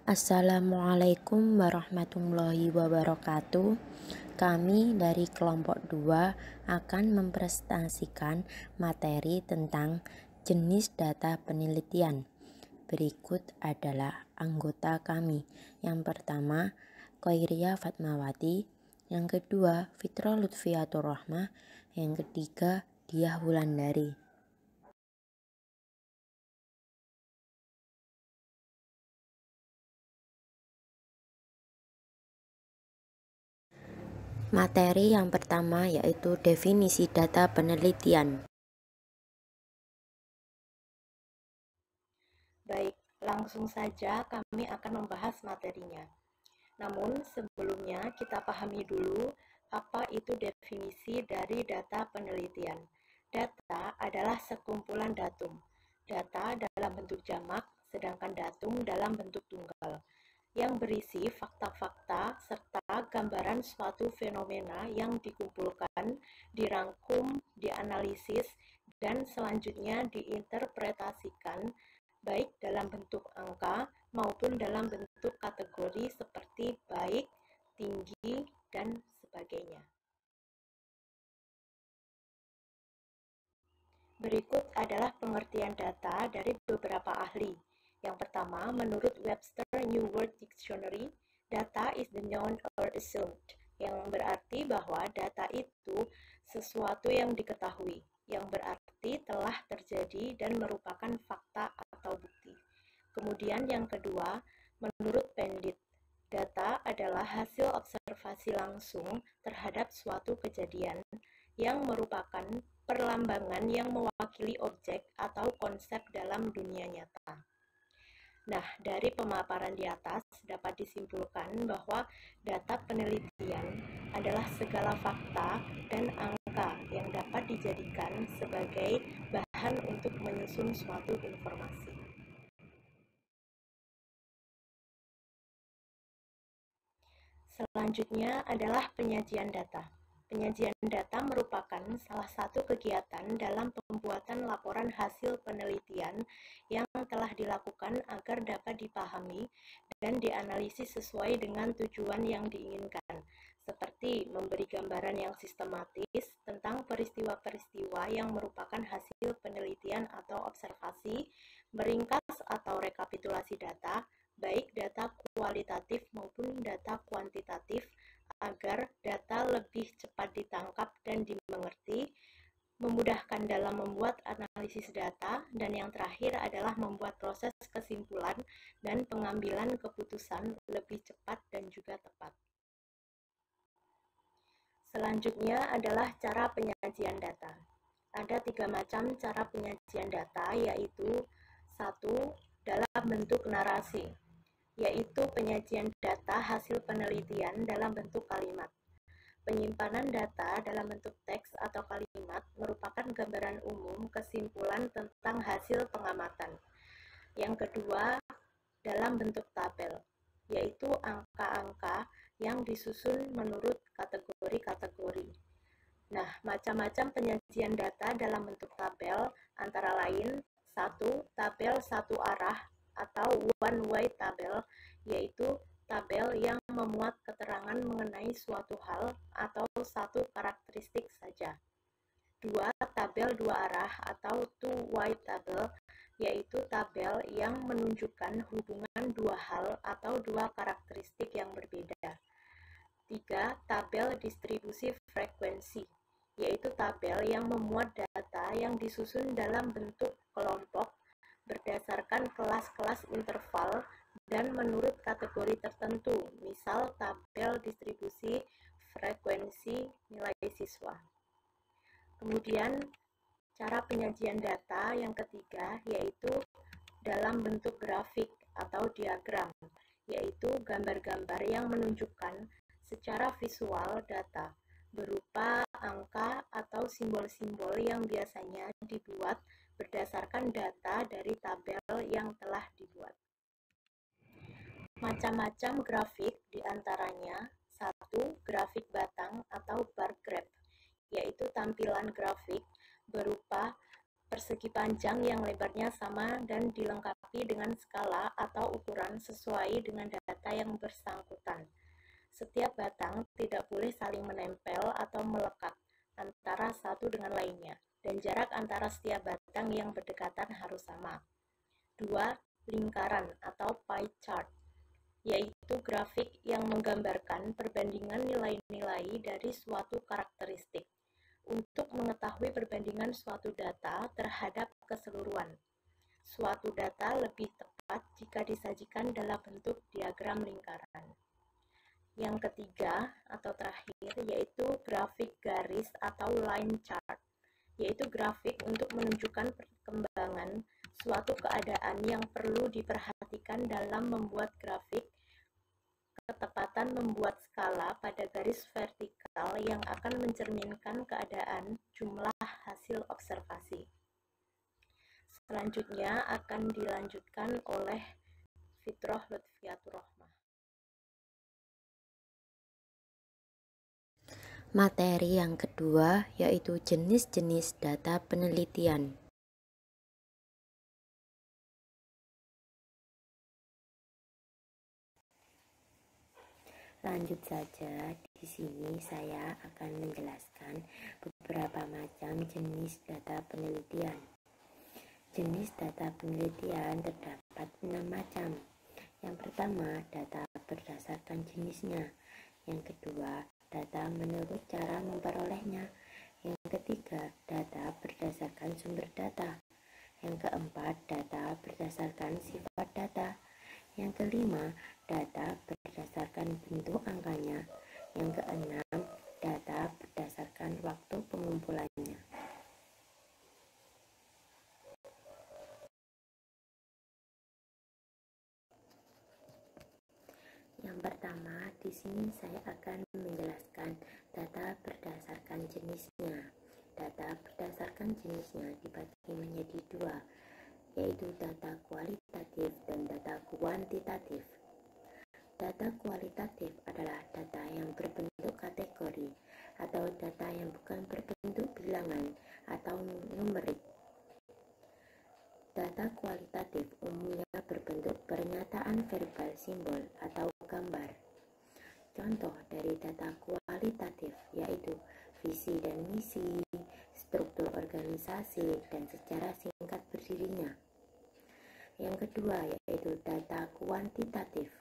Assalamualaikum warahmatullahi wabarakatuh. Kami dari kelompok 2 akan mempresentasikan materi tentang jenis data penelitian. Berikut adalah anggota kami. Yang pertama, Khairia Fatmawati. Yang kedua, Fitra Lutfiatur Rahmah. Yang ketiga, Diah Wulandari. Materi yang pertama yaitu definisi data penelitian. Baik, langsung saja kami akan membahas materinya. Namun sebelumnya kita pahami dulu apa itu definisi dari data penelitian. Data adalah sekumpulan datum. Data dalam bentuk jamak, sedangkan datum dalam bentuk tunggal, yang berisi fakta-fakta serta gambaran suatu fenomena yang dikumpulkan, dirangkum, dianalisis, dan selanjutnya diinterpretasikan baik dalam bentuk angka maupun dalam bentuk kategori seperti baik, tinggi, dan sebagainya. Berikut adalah pengertian data dari beberapa ahli. Yang pertama, menurut Webster New World Dictionary, data is the known or assumed, yang berarti bahwa data itu sesuatu yang diketahui, yang berarti telah terjadi dan merupakan fakta atau bukti. Kemudian yang kedua, menurut Pandit, data adalah hasil observasi langsung terhadap suatu kejadian yang merupakan perlambangan yang mewakili objek atau konsep dalam dunia nyata. Nah, dari pemaparan di atas dapat disimpulkan bahwa data penelitian adalah segala fakta dan angka yang dapat dijadikan sebagai bahan untuk menyusun suatu informasi. Selanjutnya adalah penyajian data. Penyajian data merupakan salah satu kegiatan dalam pembuatan laporan hasil penelitian yang telah dilakukan agar dapat dipahami dan dianalisis sesuai dengan tujuan yang diinginkan, seperti memberi gambaran yang sistematis tentang peristiwa-peristiwa yang merupakan hasil penelitian atau observasi, meringkas atau rekapitulasi data, baik data kualitatif maupun data kuantitatif, agar data lebih cepat ditangkap dan dimengerti, memudahkan dalam membuat analisis data, dan yang terakhir adalah membuat proses kesimpulan dan pengambilan keputusan lebih cepat dan juga tepat. Selanjutnya adalah cara penyajian data. Ada 3 macam cara penyajian data, yaitu 1. Dalam bentuk narasi, yaitu penyajian data hasil penelitian dalam bentuk kalimat. Penyimpanan data dalam bentuk teks atau kalimat merupakan gambaran umum kesimpulan tentang hasil pengamatan. Yang kedua, dalam bentuk tabel, yaitu angka-angka yang disusun menurut kategori-kategori. Nah, macam-macam penyajian data dalam bentuk tabel antara lain 1. Tabel satu arah atau one-way tabel, yaitu tabel yang memuat keterangan mengenai suatu hal atau satu karakteristik saja. 2. Tabel dua arah atau two-way tabel, yaitu tabel yang menunjukkan hubungan dua hal atau dua karakteristik yang berbeda. 3. Tabel distribusi frekuensi, yaitu tabel yang memuat data yang disusun dalam bentuk kelompok berdasarkan kelas-kelas interval dan menurut kategori tertentu, misal tabel distribusi frekuensi nilai siswa. Kemudian, cara penyajian data yang ketiga yaitu dalam bentuk grafik atau diagram, yaitu gambar-gambar yang menunjukkan secara visual data berupa angka atau simbol-simbol yang biasanya dibuat berdasarkan data dari tabel yang telah dibuat. Macam-macam grafik diantaranya 1. Grafik batang atau bar graph, yaitu tampilan grafik berupa persegi panjang yang lebarnya sama dan dilengkapi dilengkapi dengan skala atau ukuran sesuai dengan data yang bersangkutan. Setiap batang tidak boleh saling menempel atau melekat antara satu dengan lainnya, dan jarak antara setiap batang yang berdekatan harus sama. 2. Lingkaran atau pie chart, yaitu grafik yang menggambarkan perbandingan nilai-nilai dari suatu karakteristik untuk mengetahui perbandingan suatu data terhadap keseluruhan. Suatu data lebih tepat jika disajikan dalam bentuk diagram lingkaran. Yang ketiga atau terakhir yaitu grafik garis atau line chart, yaitu grafik untuk menunjukkan perkembangan suatu keadaan yang perlu diperhatikan dalam membuat grafik, ketepatan membuat skala pada garis vertikal yang akan mencerminkan keadaan jumlah hasil observasi. Selanjutnya akan dilanjutkan oleh Fitroh Lutfiatur Rohmah. Materi yang kedua yaitu jenis-jenis data penelitian. Lanjut saja, di sini saya akan menjelaskan beberapa macam jenis data penelitian. Jenis data penelitian terdapat 6 macam. Yang pertama, data berdasarkan jenisnya. Yang kedua, data menurut cara memperolehnya. Yang ketiga, data berdasarkan sumber data. Yang keempat, data berdasarkan sifat data. Yang kelima, data berdasarkan bentuk angkanya. Yang keenam, data berdasarkan waktu pengumpulannya. Yang pertama, di sini saya akan menjelaskan data berdasarkan jenisnya. Data berdasarkan jenisnya dibagi menjadi dua, yaitu data kualitatif dan data kuantitatif. Data kualitatif adalah data yang berbentuk kategori atau data yang bukan berbentuk bilangan atau numerik. Data kualitatif umumnya berbentuk pernyataan verbal simbol atau gambar. Contoh dari data kualitatif yaitu visi dan misi, struktur organisasi, dan sejarah singkat berdirinya. Yang kedua yaitu data kuantitatif.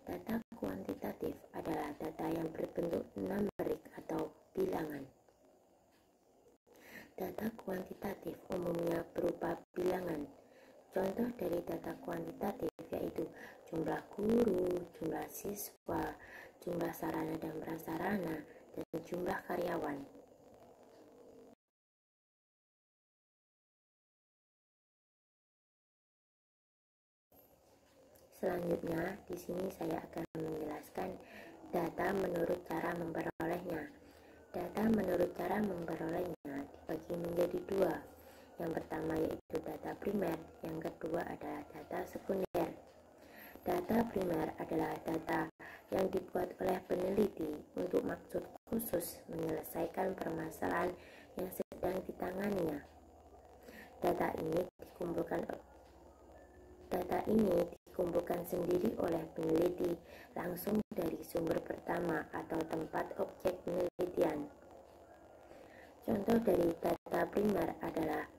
Data kuantitatif adalah data yang berbentuk numerik atau bilangan. Data kuantitatif umumnya berupa bilangan. Contoh dari data kuantitatif yaitu jumlah guru, jumlah siswa, jumlah sarana dan prasarana, dan jumlah karyawan. Selanjutnya, di sini saya akan menjelaskan data menurut cara memperolehnya. Data menurut cara memperolehnya dibagi menjadi dua. Yang pertama yaitu data primer, yang kedua adalah data sekunder. Data primer adalah data yang dibuat oleh peneliti untuk maksud khusus menyelesaikan permasalahan yang sedang ditanganinya. Data ini dikumpulkan sendiri oleh peneliti langsung dari sumber pertama atau tempat objek penelitian. Contoh dari data primer adalah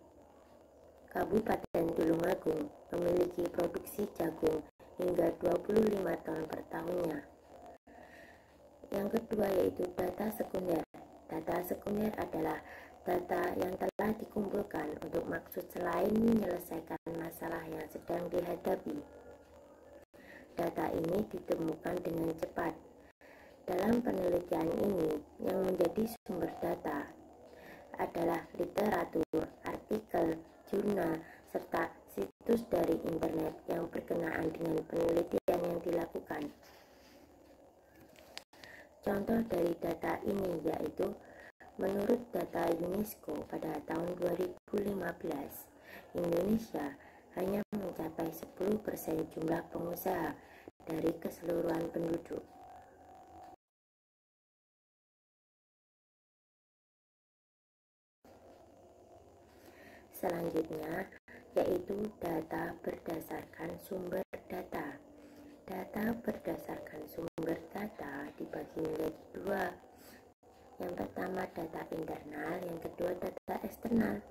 Kabupaten Tulungagung memiliki produksi jagung hingga 25 ton per tahunnya. Yang kedua yaitu data sekunder. Data sekunder adalah data yang telah dikumpulkan untuk maksud selain menyelesaikan masalah yang sedang dihadapi. Data ini ditemukan dengan cepat. Dalam penelitian ini, yang menjadi sumber data adalah literatur, artikel, jurnal, serta situs dari internet yang berkenaan dengan penelitian yang dilakukan. Contoh dari data ini yaitu menurut data UNESCO pada tahun 2015, Indonesia hanya mencapai 10% jumlah pengusaha dari keseluruhan penduduk. Selanjutnya, yaitu data berdasarkan sumber data. Data berdasarkan sumber data dibagi menjadi dua. Yang pertama data internal, yang kedua data eksternal.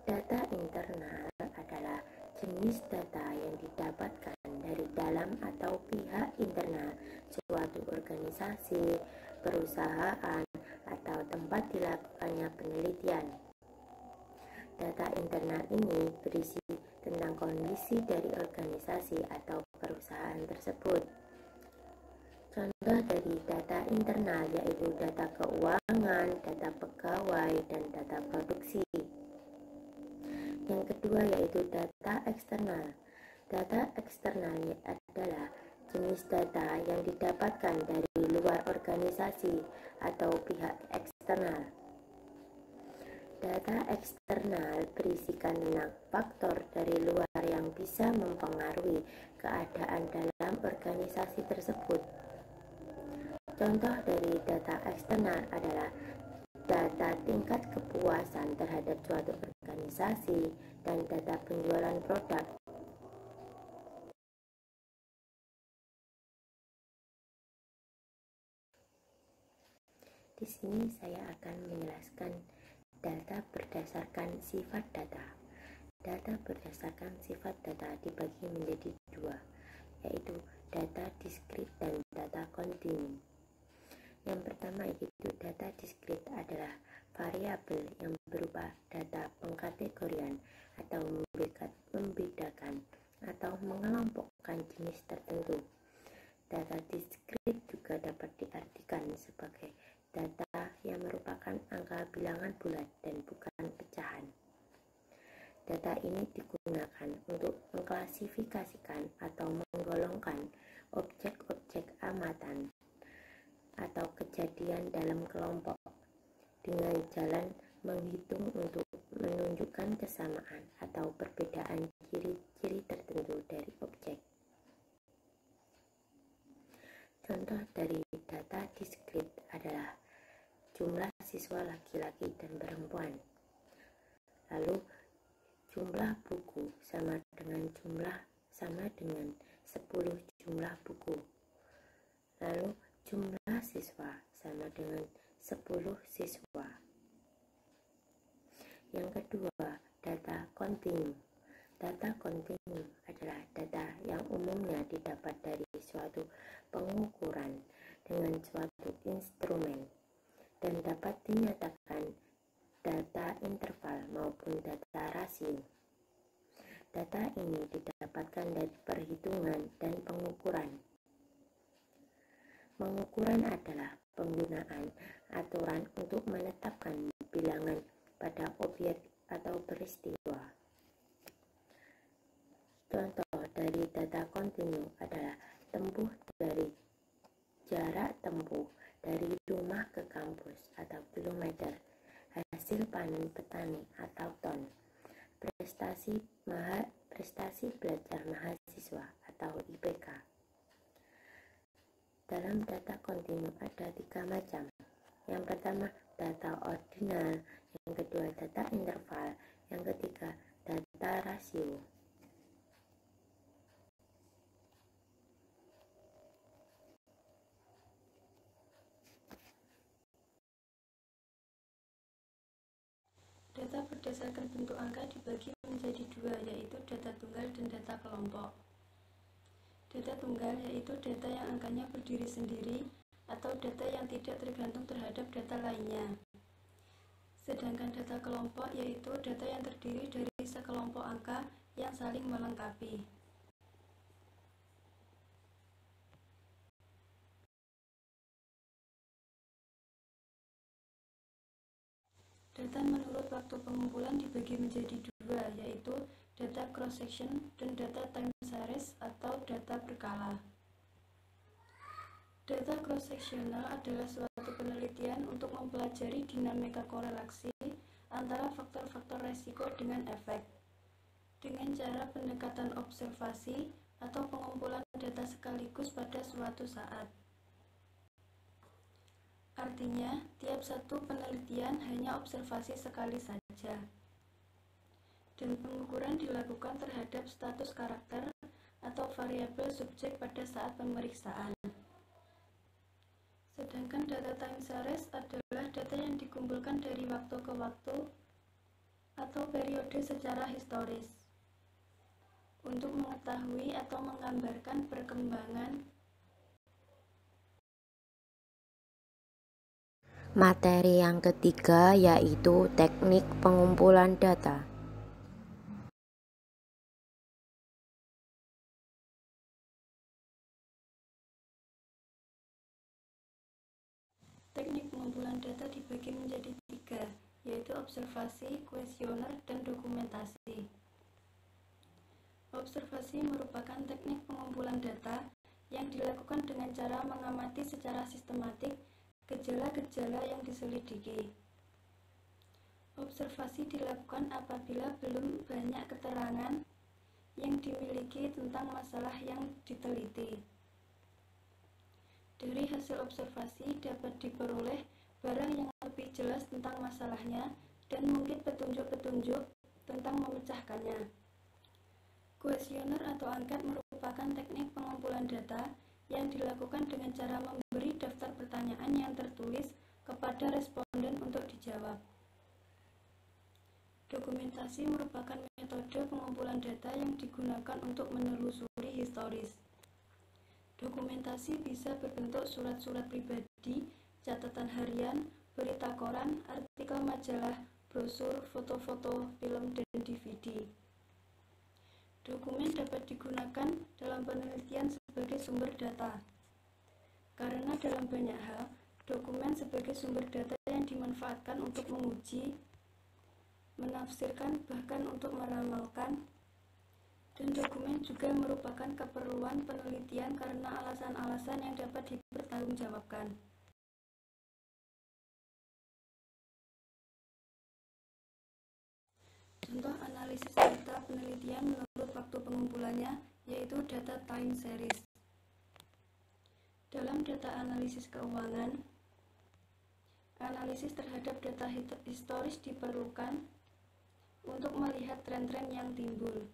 Data internal adalah jenis data yang didapatkan dari dalam atau pihak internal suatu organisasi, perusahaan, atau tempat dilakukannya penelitian. Data internal ini berisi tentang kondisi dari organisasi atau perusahaan tersebut. Contoh dari data internal yaitu data keuangan, data pegawai, dan data produksi. Yang kedua yaitu data eksternal. Data eksternal adalah jenis data yang didapatkan dari luar organisasi atau pihak eksternal. Data eksternal berisikan tentang faktor dari luar yang bisa mempengaruhi keadaan dalam organisasi tersebut. Contoh dari data eksternal adalah data tingkat kepuasan terhadap suatu organisasi dan data penjualan produk. Di sini saya akan menjelaskan data berdasarkan sifat data. Data berdasarkan sifat data dibagi menjadi dua, yaitu data diskrit dan data kontinu. Yang pertama yaitu data diskrit adalah variabel yang berupa data pengkategorian atau membedakan atau mengelompokkan jenis tertentu. Data diskrit juga dapat diartikan sebagai data yang merupakan angka bilangan bulat dan bukan pecahan. Data ini digunakan untuk mengklasifikasikan atau menggolongkan objek-objek amatan atau kejadian dalam kelompok dengan jalan menghitung untuk menunjukkan kesamaan atau perbedaan ciri-ciri tertentu dari objek. Contoh dari data diskrit adalah jumlah siswa laki-laki dan perempuan. Lalu jumlah buku sama dengan 10 jumlah buku. Lalu jumlah siswa sama dengan 10 siswa. Yang kedua, data kontinu. Data kontinu adalah data yang umumnya didapat dari suatu pengukuran dengan suatu instrumen dan dapat dinyatakan data interval maupun data rasio. Data ini didapatkan dari perhitungan dan pengukuran. Pengukuran adalah penggunaan aturan untuk menetapkan bilangan pada objek atau peristiwa. Contoh dari data kontinu adalah tempuh dari jarak tempuh dari rumah ke kampus atau kilometer, hasil panen petani atau ton, prestasi belajar mahasiswa atau IPK. Dalam data kontinu ada 3 macam. Yang pertama data ordinal, yang kedua data interval, yang ketiga data rasio. Data berdasarkan bentuk angka dibagi menjadi dua, yaitu data tunggal dan data kelompok. Data tunggal yaitu data yang angkanya berdiri sendiri atau data yang tidak tergantung terhadap data lainnya. Sedangkan data kelompok yaitu data yang terdiri dari sekelompok angka yang saling melengkapi. Data menurut waktu pengumpulan dibagi menjadi dua, yaitu data cross-section dan data time series atau data berkala. Data cross-sectional adalah suatu penelitian untuk mempelajari dinamika korelasi antara faktor-faktor resiko dengan efek, dengan cara pendekatan observasi atau pengumpulan data sekaligus pada suatu saat. Artinya, tiap satu penelitian hanya observasi sekali saja. dan pengukuran dilakukan terhadap status karakter atau variabel subjek pada saat pemeriksaan. Sedangkan data time series adalah data yang dikumpulkan dari waktu ke waktu atau periode secara historis untuk mengetahui atau menggambarkan perkembangan materi yang ketiga yaitu teknik pengumpulan data. Teknik pengumpulan data dibagi menjadi 3, yaitu observasi, kuesioner, dan dokumentasi. Observasi merupakan teknik pengumpulan data yang dilakukan dengan cara mengamati secara sistematik gejala-gejala yang diselidiki. Observasi dilakukan apabila belum banyak keterangan yang dimiliki tentang masalah yang diteliti. Dari hasil observasi dapat diperoleh barang yang lebih jelas tentang masalahnya dan mungkin petunjuk-petunjuk tentang memecahkannya. Kuesioner atau angket merupakan teknik pengumpulan data yang dilakukan dengan cara memberi daftar pertanyaan yang tertulis kepada responden untuk dijawab. Dokumentasi merupakan metode pengumpulan data yang digunakan untuk menelusuri historis. Dokumentasi bisa berbentuk surat-surat pribadi, catatan harian, berita koran, artikel majalah, brosur, foto-foto, film, dan DVD. Dokumen dapat digunakan dalam penelitian sebagai sumber data. Karena dalam banyak hal, dokumen sebagai sumber data yang dimanfaatkan untuk menguji, menafsirkan, bahkan untuk meramalkan, dan dokumen juga merupakan keperluan penelitian karena alasan-alasan yang dapat dipertanggungjawabkan. Contoh analisis data penelitian menurut waktu pengumpulannya, yaitu data time series. Dalam data analisis keuangan, analisis terhadap data historis diperlukan untuk melihat tren-tren yang timbul.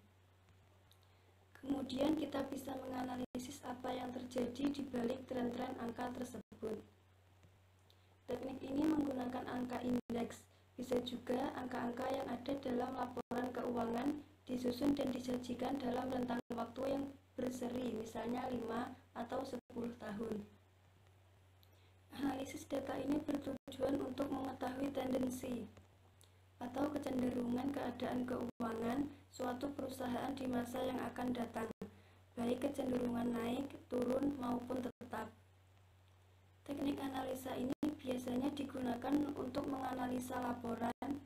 Kemudian kita bisa menganalisis apa yang terjadi di balik tren-tren angka tersebut. Teknik ini menggunakan angka indeks. Bisa juga angka-angka yang ada dalam laporan keuangan disusun dan disajikan dalam rentang waktu yang berseri, misalnya 5 atau 10 tahun. Analisis data ini bertujuan untuk mengetahui tendensi atau kecenderungan keadaan keuangan suatu perusahaan di masa yang akan datang, baik kecenderungan naik, turun, maupun tetap. Teknik analisa ini biasanya digunakan untuk menganalisa laporan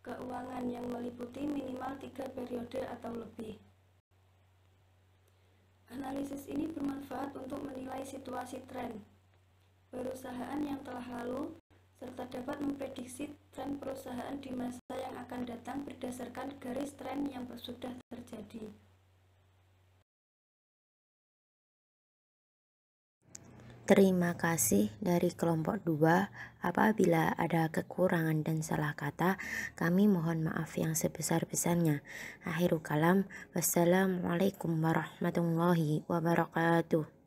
keuangan yang meliputi minimal 3 periode atau lebih. Analisis ini bermanfaat untuk menilai situasi tren perusahaan yang telah lalu, serta dapat memprediksi tren perusahaan di masa yang akan datang berdasarkan garis tren yang sudah terjadi. Terima kasih dari kelompok 2. Apabila ada kekurangan dan salah kata, kami mohon maaf yang sebesar-besarnya. Akhirul kalam, wassalamualaikum warahmatullahi wabarakatuh.